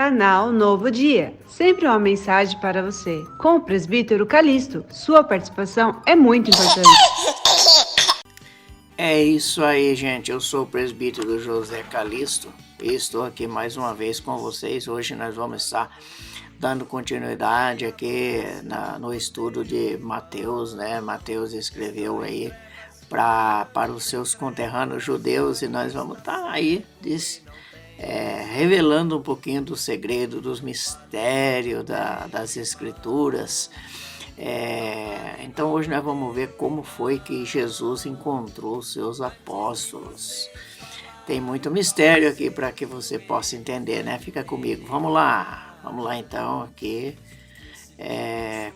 Canal Novo Dia, sempre uma mensagem para você. Com o presbítero Calixto, sua participação é muito importante. É isso aí, gente. Eu sou o presbítero José Calixto e estou aqui mais uma vez com vocês. Hoje nós vamos estar dando continuidade aqui no estudo de Mateus, né? Mateus escreveu aí para os seus conterrâneos judeus e nós vamos estar aí revelando um pouquinho do segredo, dos mistérios das Escrituras. Então hoje nós vamos ver como foi que Jesus encontrou os seus apóstolos. Tem muito mistério aqui para que você possa entender, né? Fica comigo, vamos lá então aqui.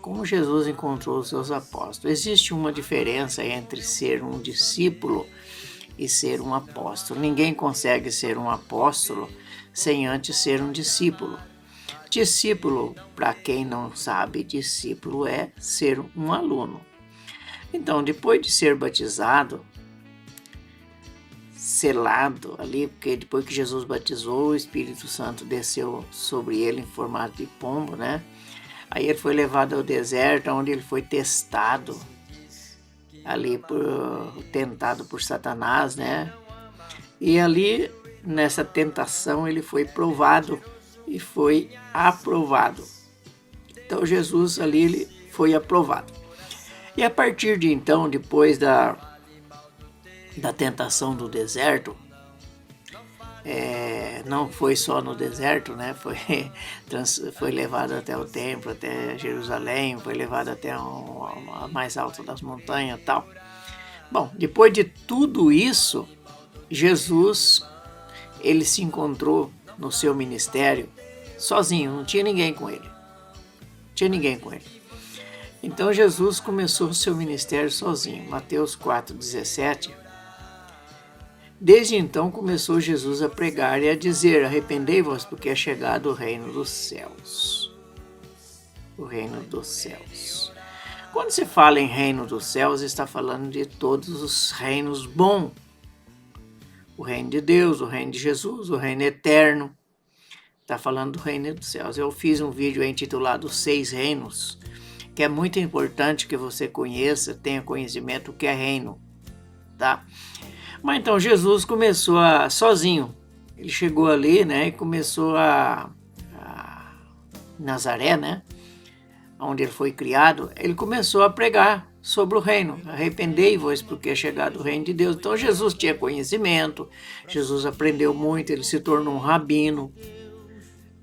Como Jesus encontrou os seus apóstolos. Existe uma diferença entre ser um discípulo e ser um apóstolo. Ninguém consegue ser um apóstolo sem antes ser um discípulo. Discípulo, para quem não sabe, discípulo é ser um aluno. Então, depois de ser batizado, selado ali, porque depois que Jesus batizou, o Espírito Santo desceu sobre ele em formato de pombo, né? Aí ele foi levado ao deserto, onde ele foi testado, ali tentado por Satanás, né? E ali, nessa tentação, ele foi provado e foi aprovado. Então Jesus ali ele foi aprovado. E a partir de então, depois da tentação do deserto, não foi só no deserto, né? Foi levado até o templo, até Jerusalém, foi levado até a mais alta das montanhas e tal. Bom, depois de tudo isso, Jesus ele se encontrou no seu ministério sozinho, não tinha ninguém com ele. Então Jesus começou o seu ministério sozinho. Mateus 4,17. Desde então começou Jesus a pregar e a dizer: arrependei-vos, porque é chegado o reino dos céus. O reino dos céus. Quando se fala em reino dos céus, está falando de todos os reinos bons. O reino de Deus, o reino de Jesus, o reino eterno. Está falando do reino dos céus. Eu fiz um vídeo intitulado 6 Reinos, que é muito importante que você conheça, tenha conhecimento do que é reino, tá? Mas então Jesus começou sozinho. Ele chegou ali, né, e começou Nazaré, né, onde ele foi criado. Ele começou a pregar sobre o reino. Arrependei-vos, porque é chegado o reino de Deus. Então Jesus tinha conhecimento, Jesus aprendeu muito, ele se tornou um rabino.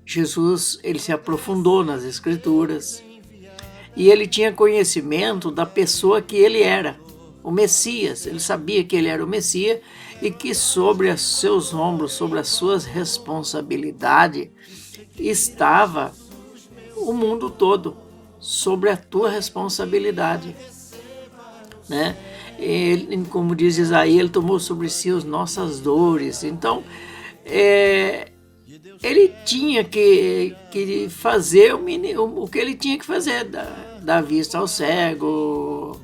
Jesus ele se aprofundou nas Escrituras e ele tinha conhecimento da pessoa que ele era, o Messias. Ele sabia que ele era o Messias e que sobre os seus ombros, sobre as suas responsabilidades, estava o mundo todo, sobre a tua responsabilidade, né? Ele, como diz Isaías, ele tomou sobre si as nossas dores. Então, ele tinha que fazer o que ele tinha que fazer, dar vista ao cego,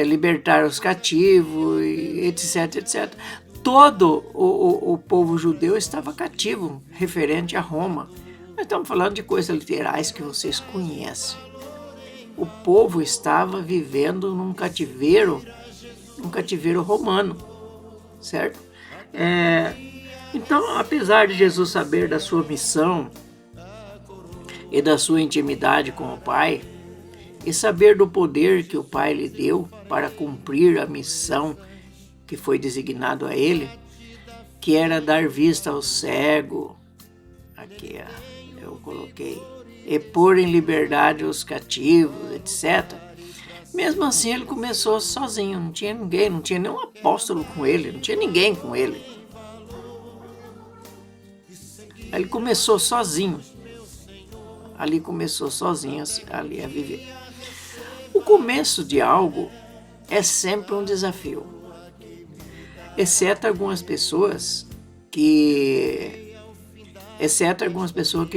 libertar os cativos, etc. Todo o povo judeu estava cativo, referente a Roma. Nós estamos falando de coisas literais que vocês conhecem. O povo estava vivendo num cativeiro romano, certo? Então, apesar de Jesus saber da sua missão e da sua intimidade com o Pai, e saber do poder que o Pai lhe deu para cumprir a missão que foi designado a ele, que era dar vista ao cego, aqui eu coloquei, e pôr em liberdade os cativos, etc. Mesmo assim ele começou sozinho, não tinha ninguém, não tinha nenhum apóstolo com ele, não tinha ninguém com ele. Ele começou sozinho, ali a viver. O começo de algo é sempre um desafio, exceto algumas pessoas que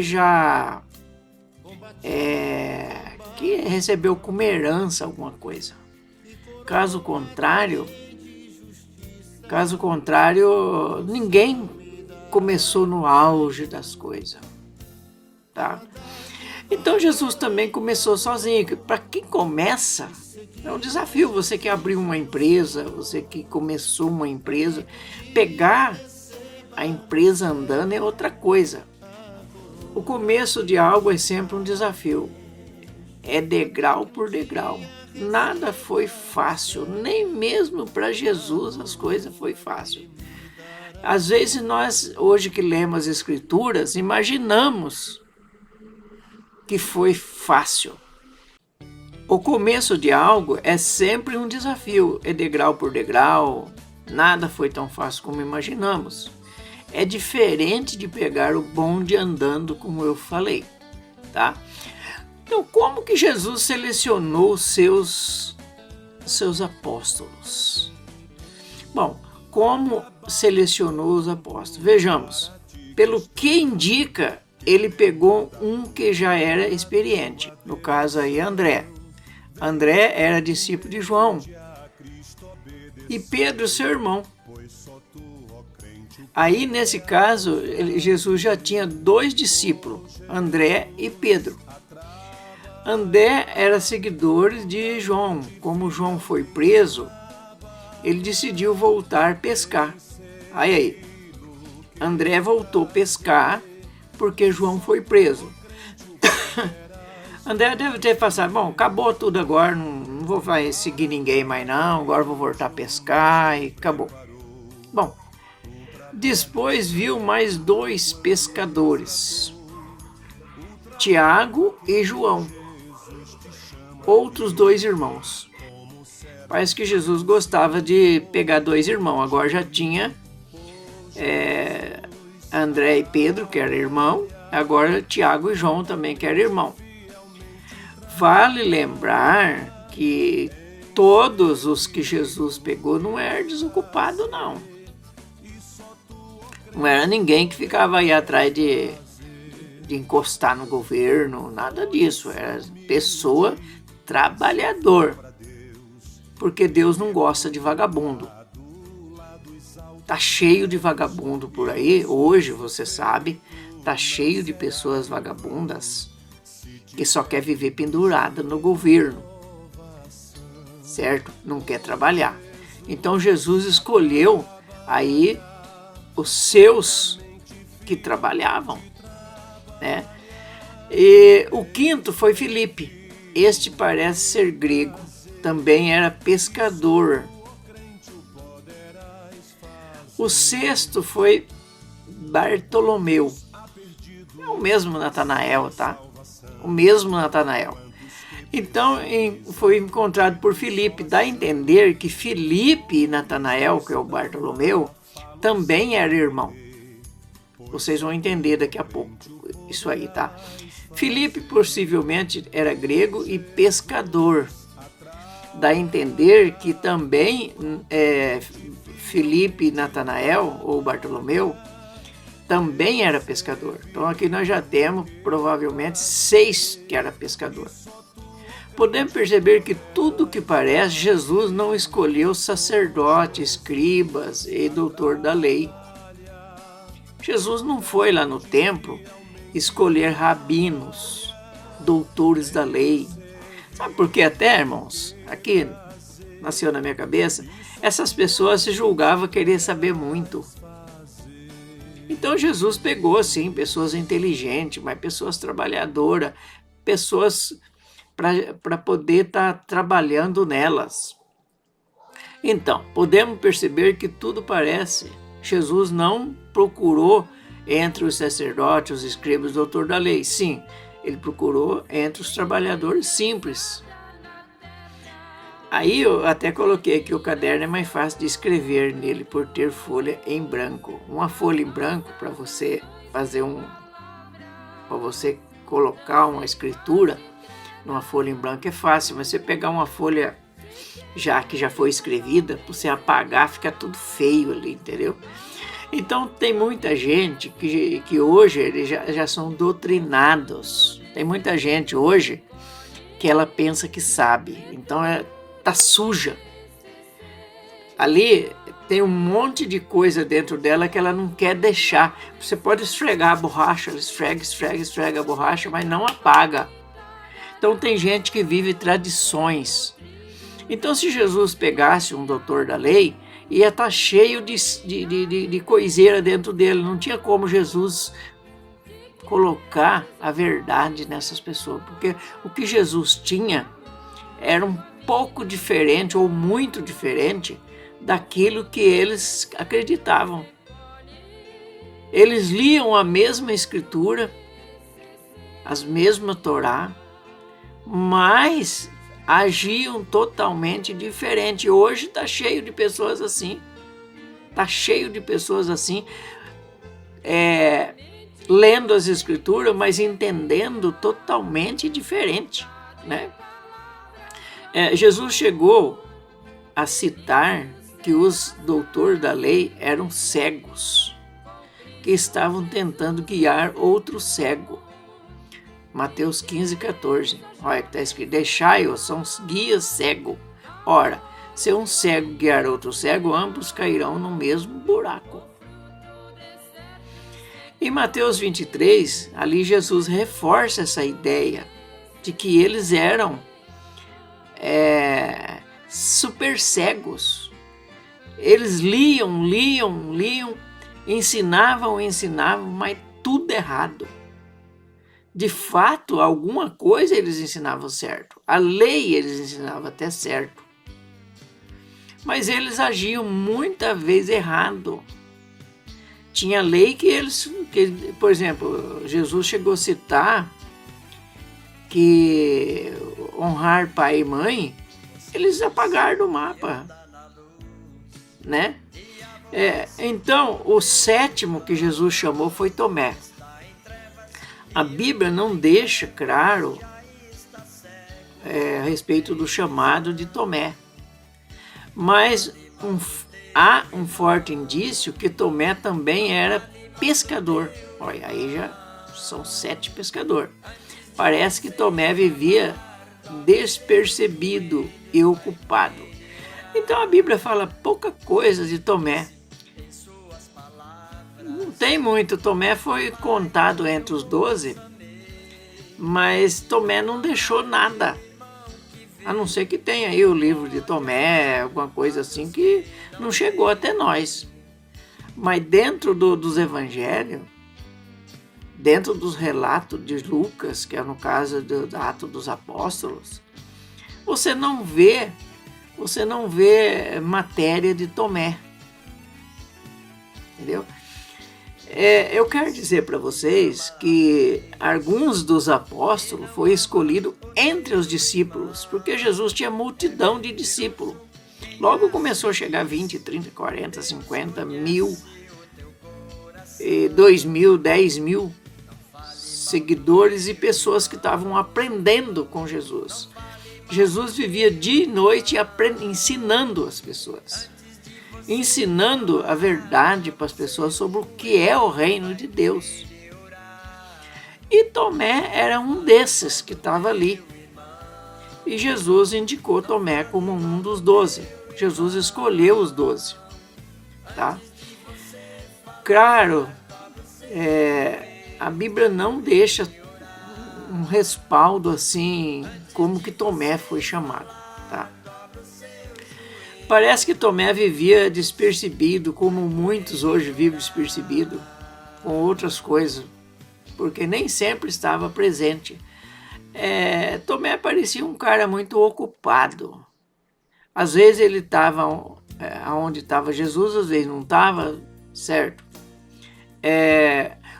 já que recebeu como herança alguma coisa. Caso contrário, ninguém começou no auge das coisas. tá? Então Jesus também começou sozinho. Para quem começa, é um desafio. Você que abriu uma empresa, você que começou uma empresa, pegar a empresa andando é outra coisa. O começo de algo é sempre um desafio. É degrau por degrau. Nada foi fácil, nem mesmo para Jesus as coisas foi fácil. Às vezes nós, hoje que lemos as Escrituras, imaginamos que foi fácil. O começo de algo é sempre um desafio, é degrau por degrau, nada foi tão fácil como imaginamos. É diferente de pegar o bonde andando, como eu falei, tá? Então, como que Jesus selecionou os seus apóstolos? Bom, como selecionou os apóstolos? Vejamos, pelo que indica, ele pegou um que já era experiente, no caso aí André. André era discípulo de João e Pedro, seu irmão. Aí, nesse caso, Jesus já tinha 2 discípulos, André e Pedro. André era seguidor de João. Como João foi preso, ele decidiu voltar a pescar. Aí, André voltou a pescar porque João foi preso. André deve ter pensado, bom, acabou tudo agora, não vou seguir ninguém mais não, agora vou voltar a pescar e acabou. Bom, depois viu mais 2 pescadores, Tiago e João, outros 2 irmãos. Parece que Jesus gostava de pegar 2 irmãos, agora já tinha André e Pedro, que era irmão, agora Tiago e João também, que era irmão. Vale lembrar que todos os que Jesus pegou não eram desocupados, não. Não era ninguém que ficava aí atrás de encostar no governo, nada disso. Era pessoa trabalhador. Porque Deus não gosta de vagabundo. Tá cheio de vagabundo por aí. Hoje, você sabe, tá cheio de pessoas vagabundas que só quer viver pendurada no governo, certo? Não quer trabalhar. Então Jesus escolheu aí os seus que trabalhavam, né? E o 5º foi Filipe. Este parece ser grego, também era pescador. O 6º foi Bartolomeu. É o mesmo Natanael, tá? O mesmo Natanael. Então, foi encontrado por Filipe. Dá a entender que Filipe e Natanael, que é o Bartolomeu, também eram irmãos. Vocês vão entender daqui a pouco isso aí, tá? Filipe possivelmente era grego e pescador. Dá a entender que também Filipe e Natanael, ou Bartolomeu, também era pescador. Então aqui nós já temos provavelmente 6 que era pescador. Podemos perceber que tudo que parece, Jesus não escolheu sacerdotes, escribas e doutor da lei. Jesus não foi lá no templo escolher rabinos, doutores da lei. Sabe por que até, irmãos? Aqui nasceu na minha cabeça, essas pessoas se julgavam querer saber muito. Então Jesus pegou, assim, pessoas inteligentes, mas pessoas trabalhadoras, pessoas para poder estar trabalhando nelas. Então, podemos perceber que tudo parece. Jesus não procurou entre os sacerdotes, os escribas, o doutor da lei. Sim, ele procurou entre os trabalhadores simples. Aí eu até coloquei que o caderno é mais fácil de escrever nele por ter folha em branco. Uma folha em branco para você fazer para você colocar uma escritura numa folha em branco é fácil, mas você pegar uma folha que já foi escrevida, para você apagar, fica tudo feio ali, entendeu? Então tem muita gente que hoje eles já são doutrinados. Tem muita gente hoje que ela pensa que sabe, então tá suja. Ali tem um monte de coisa dentro dela que ela não quer deixar. Você pode esfregar a borracha, ela esfrega a borracha, mas não apaga. Então tem gente que vive tradições. Então se Jesus pegasse um doutor da lei, ia estar cheio de coiseira dentro dele. Não tinha como Jesus colocar a verdade nessas pessoas, porque o que Jesus tinha era um pouco diferente ou muito diferente daquilo que eles acreditavam. Eles liam a mesma escritura, as mesmas Torá, mas agiam totalmente diferente. Hoje está cheio de pessoas assim. Está cheio de pessoas assim, lendo as escrituras, mas entendendo totalmente diferente, né? Jesus chegou a citar que os doutores da lei eram cegos, que estavam tentando guiar outro cego. Mateus 15:14. Olha, está escrito: deixai-os, são guias cego. Ora, se um cego guiar outro cego, ambos cairão no mesmo buraco. Em Mateus 23, ali Jesus reforça essa ideia de que eles eram super cegos. Eles liam, ensinavam, mas tudo errado. De fato, alguma coisa eles ensinavam certo. A lei eles ensinavam até certo. Mas eles agiam muitas vezes errado. Tinha lei que por exemplo, Jesus chegou a citar que honrar pai e mãe, eles apagaram do mapa, né? Então, o sétimo que Jesus chamou foi Tomé. A Bíblia não deixa claro a respeito do chamado de Tomé, mas há um forte indício que Tomé também era pescador. Olha, aí já são 7 pescadores. Parece que Tomé vivia despercebido e ocupado. Então a Bíblia fala pouca coisa de Tomé. Não tem muito. Tomé foi contado entre os 12, mas Tomé não deixou nada. A não ser que tenha aí o livro de Tomé, alguma coisa assim que não chegou até nós. Mas dentro dos evangelhos, dentro dos relatos de Lucas, que é no caso do Atos dos Apóstolos, você não vê matéria de Tomé. Entendeu? Eu quero dizer para vocês que alguns dos apóstolos foi escolhido entre os discípulos, porque Jesus tinha multidão de discípulos. Logo começou a chegar 20, 30, 40, 50, 1000, 2000, 10.000 seguidores e pessoas que estavam aprendendo com Jesus. Jesus vivia dia e noite ensinando as pessoas. Ensinando a verdade para as pessoas sobre o que é o reino de Deus. E Tomé era um desses que estava ali. E Jesus indicou Tomé como um dos 12. Jesus escolheu os 12. Tá? Claro, a Bíblia não deixa um respaldo assim, como que Tomé foi chamado. Tá? Parece que Tomé vivia despercebido, como muitos hoje vivem despercebido, com outras coisas, porque nem sempre estava presente. Tomé parecia um cara muito ocupado. Às vezes ele estava onde estava Jesus, às vezes não estava, certo?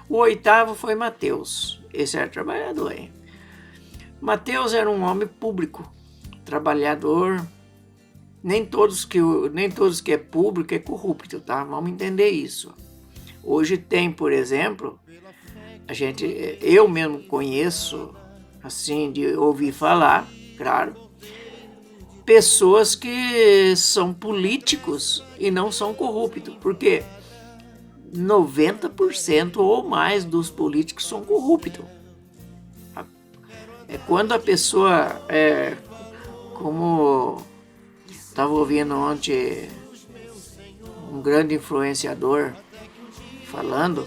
O 8º foi Mateus. Esse era trabalhador, hein? Mateus era um homem público, trabalhador. Nem todos que é público é corrupto, tá? Vamos entender isso. Hoje tem, por exemplo, eu mesmo conheço, assim, de ouvir falar, claro, pessoas que são políticos e não são corruptos, porque 90% ou mais dos políticos são corruptos. Quando a pessoa como estava ouvindo ontem um grande influenciador, falando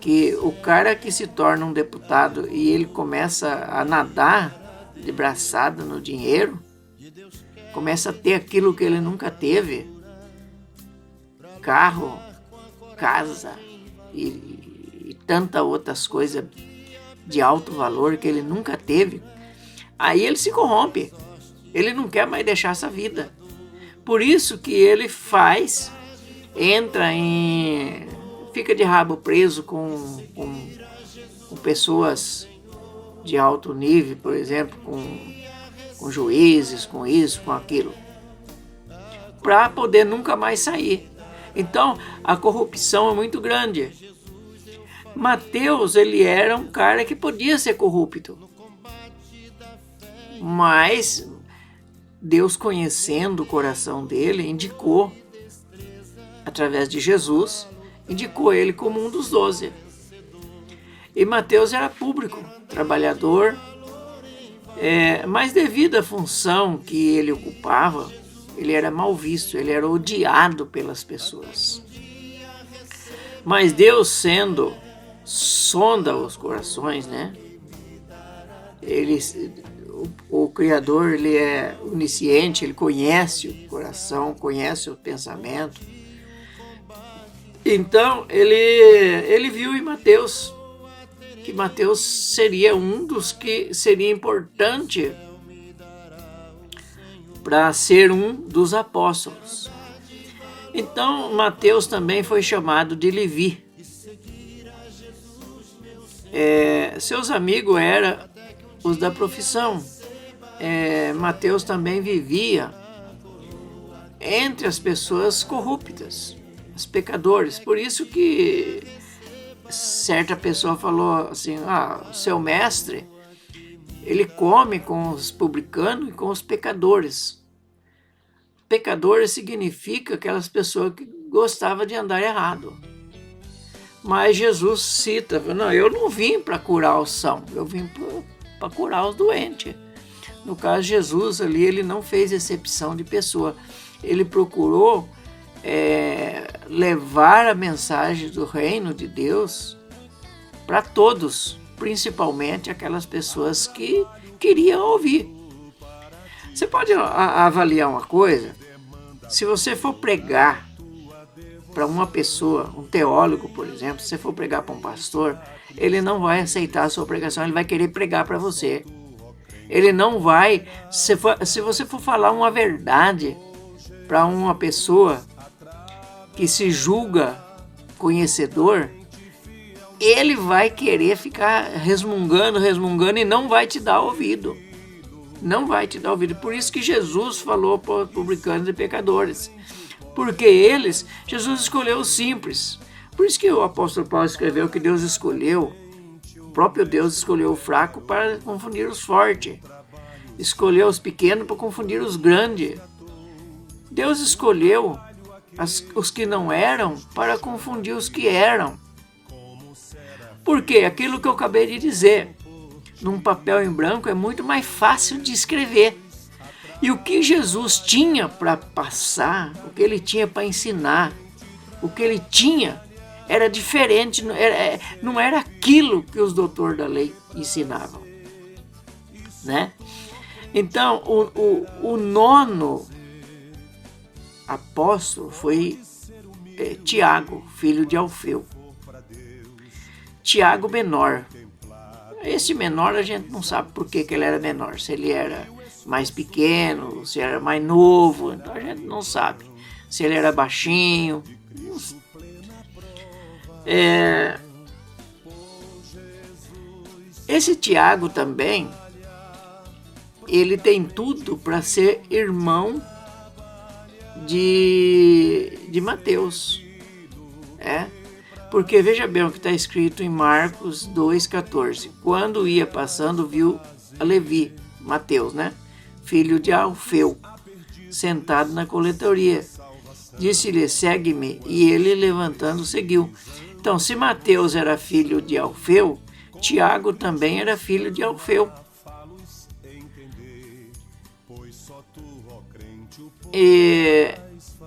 que o cara que se torna um deputado e ele começa a nadar de braçada no dinheiro, começa a ter aquilo que ele nunca teve, carro, casa e tantas outras coisas de alto valor que ele nunca teve, aí ele se corrompe, ele não quer mais deixar essa vida. Por isso que ele fica de rabo preso com pessoas de alto nível, por exemplo, com juízes, com isso, com aquilo, para poder nunca mais sair. Então, a corrupção é muito grande. Mateus, ele era um cara que podia ser corrupto, mas Deus, conhecendo o coração dele, indicou, através de Jesus, indicou ele como um dos 12. E Mateus era público, trabalhador, mas devido à função que ele ocupava, ele era mal visto, ele era odiado pelas pessoas. Mas Deus, sendo sonda os corações, né? O Criador, ele é onisciente, ele conhece o coração, conhece o pensamento. Então, ele viu em Mateus que Mateus seria um dos que seria importante para ser um dos apóstolos. Então, Mateus também foi chamado de Levi. Seus amigos eram os da profissão. Mateus também vivia entre as pessoas corruptas, os pecadores. Por isso que certa pessoa falou assim, o seu mestre, ele come com os publicanos e com os pecadores. Pecadores significa aquelas pessoas que gostavam de andar errado. Mas Jesus cita, não, eu não vim para curar os sãos, eu vim para curar os doentes. No caso, Jesus ali, ele não fez exceção de pessoa. Ele procurou levar a mensagem do reino de Deus para todos, principalmente aquelas pessoas que queriam ouvir. Você pode avaliar uma coisa, se você for pregar para uma pessoa, um teólogo, por exemplo, se você for pregar para um pastor, ele não vai aceitar a sua pregação, ele vai querer pregar para você. Ele não vai, se você for falar uma verdade para uma pessoa que se julga conhecedor, ele vai querer ficar resmungando e não vai te dar ouvido. Não vai te dar ouvido. Por isso que Jesus falou para publicanos e pecadores. Porque Jesus escolheu os simples. Por isso que o apóstolo Paulo escreveu que Deus escolheu, o próprio Deus escolheu o fraco para confundir os fortes. Escolheu os pequenos para confundir os grandes. Deus escolheu os que não eram para confundir os que eram. Porque aquilo que eu acabei de dizer, num papel em branco é muito mais fácil de escrever. E o que Jesus tinha para passar, o que ele tinha para ensinar, o que ele tinha era diferente, não era aquilo que os doutores da lei ensinavam, né? Então, o nono apóstolo foi Tiago, filho de Alfeu. Tiago menor. Esse menor a gente não sabe por que ele era menor, se ele era mais pequeno, se era mais novo, então a gente não sabe. Se ele era baixinho. Esse Tiago também, ele tem tudo para ser irmão de Mateus. Porque veja bem o que está escrito em Marcos 2,14. Quando ia passando, viu a Levi, Mateus, né? Filho de Alfeu, sentado na coletoria. Disse-lhe, segue-me, e ele, levantando, seguiu. Então, se Mateus era filho de Alfeu, Tiago também era filho de Alfeu.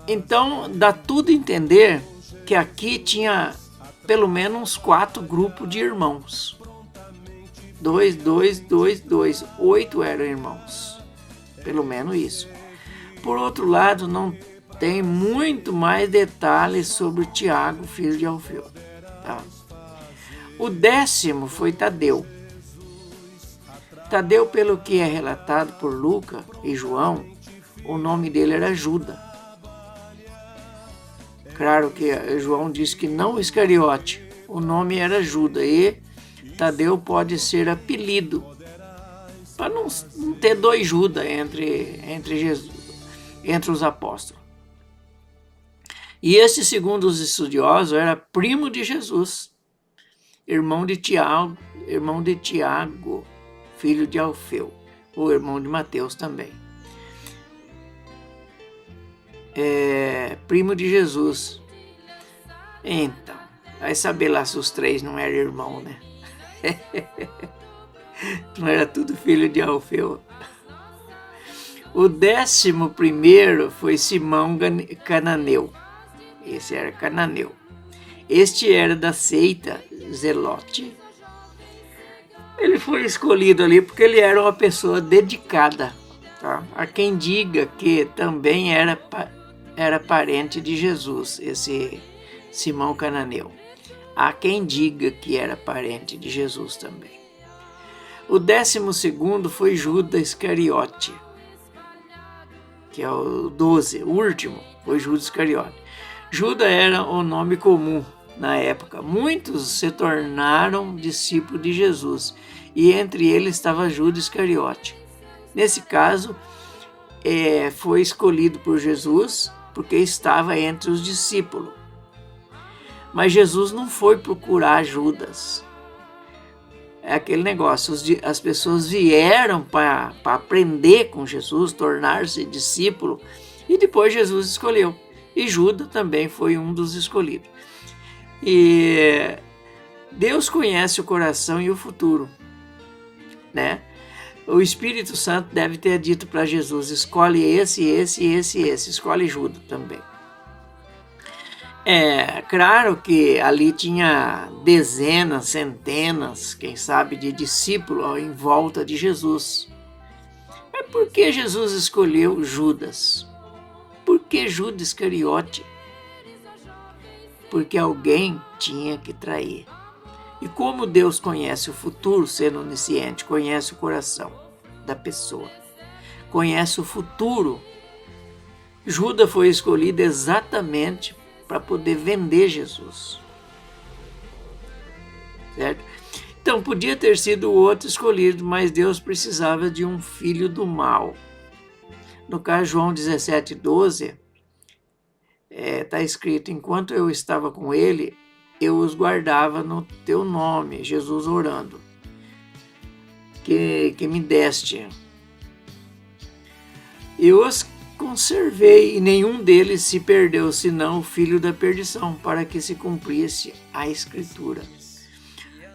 Então, dá tudo a entender que aqui tinha pelo menos uns 4 grupos de irmãos. 2, 2, 2, 2. 8 eram irmãos. Pelo menos isso. Por outro lado, não tem muito mais detalhes sobre Tiago, filho de Alfeu. Tá? O 10º foi Tadeu. Tadeu, pelo que é relatado por Lucas e João, o nome dele era Judas. Claro que João diz que não Iscariote, o nome era Judas, e Tadeu pode ser apelido, para não ter 2 Judas entre os apóstolos. E esse, segundo os estudiosos, era primo de Jesus, irmão de Tiago, filho de Alfeu, ou irmão de Mateus também. Primo de Jesus. Então, vai saber lá se os 3 não eram irmãos, né? Não era tudo filho de Alfeu. O 11º foi Simão Cananeu. Esse era cananeu. Este era da seita Zelote. Ele foi escolhido ali porque ele era uma pessoa dedicada. Tá? Há quem diga que também era parente de Jesus, esse Simão Cananeu. Há quem diga que era parente de Jesus também. O 12º foi Judas Iscariote, que é o 12, o último, foi Judas Iscariote. Judas era o nome comum na época. Muitos se tornaram discípulos de Jesus, e entre eles estava Judas Iscariote. Nesse caso, foi escolhido por Jesus porque estava entre os discípulos. Mas Jesus não foi procurar Judas. É aquele negócio, as pessoas vieram para aprender com Jesus, tornar-se discípulo, e depois Jesus escolheu. E Judas também foi um dos escolhidos. E Deus conhece o coração e o futuro, né? O Espírito Santo deve ter dito para Jesus: escolhe esse, escolhe Judas também. É claro que ali tinha dezenas, centenas, quem sabe, de discípulos em volta de Jesus. Mas por que Jesus escolheu Judas? Por que Judas Iscariote? Porque alguém tinha que trair. E como Deus conhece o futuro, sendo onisciente, conhece o coração da pessoa, conhece o futuro, Judas foi escolhido exatamente para poder vender Jesus. Certo? Então podia ter sido o outro escolhido, mas Deus precisava de um filho do mal. No caso, João 17:12, está escrito: enquanto eu estava com ele, eu os guardava no teu nome, Jesus orando, que me deste. Eu os conservei, e nenhum deles se perdeu, senão o filho da perdição, para que se cumprisse a Escritura.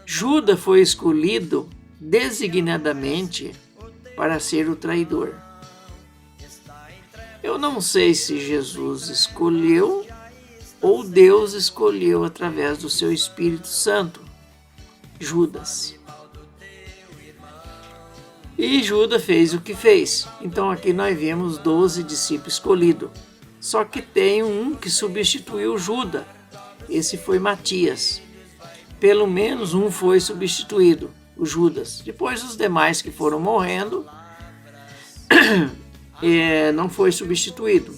Judas foi escolhido designadamente para ser o traidor. Eu não sei se Jesus escolheu ou Deus escolheu através do seu Espírito Santo Judas. E Judas fez o que fez. Então aqui nós vemos 12 discípulos escolhidos. Só que tem um que substituiu Judas. Esse foi Matias. Pelo menos um foi substituído, o Judas. Depois os demais que foram morrendo, não foi substituído.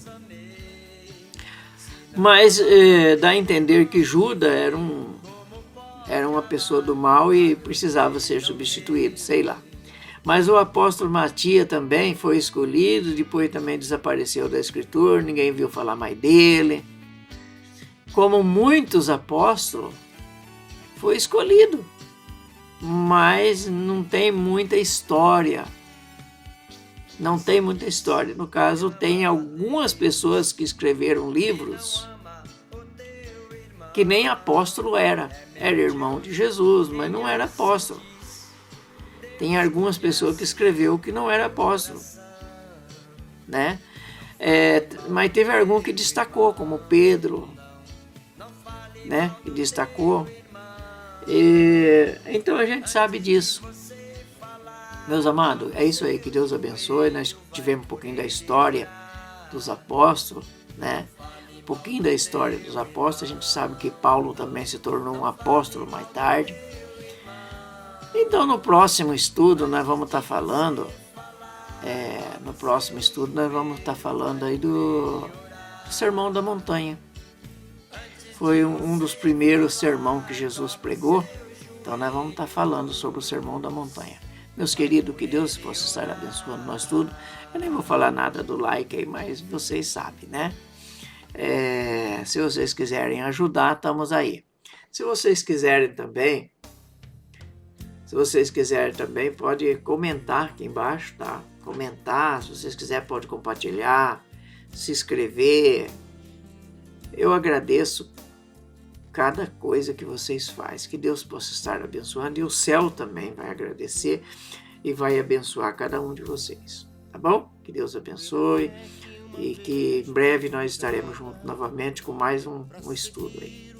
Mas dá a entender que Judas era uma pessoa do mal e precisava ser substituído, sei lá. Mas o apóstolo Matias também foi escolhido, depois também desapareceu da Escritura, ninguém viu falar mais dele. Como muitos apóstolos, foi escolhido, mas não tem muita história. Não tem muita história. No caso, tem algumas pessoas que escreveram livros que nem apóstolo era. Era irmão de Jesus, mas não era apóstolo. Tem algumas pessoas que escreveu que não era apóstolo, né? Mas teve algum que destacou, como Pedro, né? Que destacou. Então a gente sabe disso. Meus amados, é isso aí, que Deus abençoe. Nós tivemos um pouquinho da história dos apóstolos, né? Um pouquinho da história dos apóstolos. A gente sabe que Paulo também se tornou um apóstolo mais tarde. Então no próximo estudo nós vamos estar falando, aí do Sermão da Montanha. Foi um dos primeiros sermões que Jesus pregou. Então nós vamos estar falando sobre o Sermão da Montanha. Meus queridos, que Deus possa estar abençoando nós tudo. Eu nem vou falar nada do like aí, mas vocês sabem, né? Se vocês quiserem ajudar, estamos aí. Se vocês quiserem também, pode comentar aqui embaixo, tá? Comentar, se vocês quiserem pode compartilhar, se inscrever. Eu agradeço cada coisa que vocês fazem, que Deus possa estar abençoando, e o céu também vai agradecer e vai abençoar cada um de vocês, tá bom? Que Deus abençoe e que em breve nós estaremos juntos novamente com mais um estudo aí.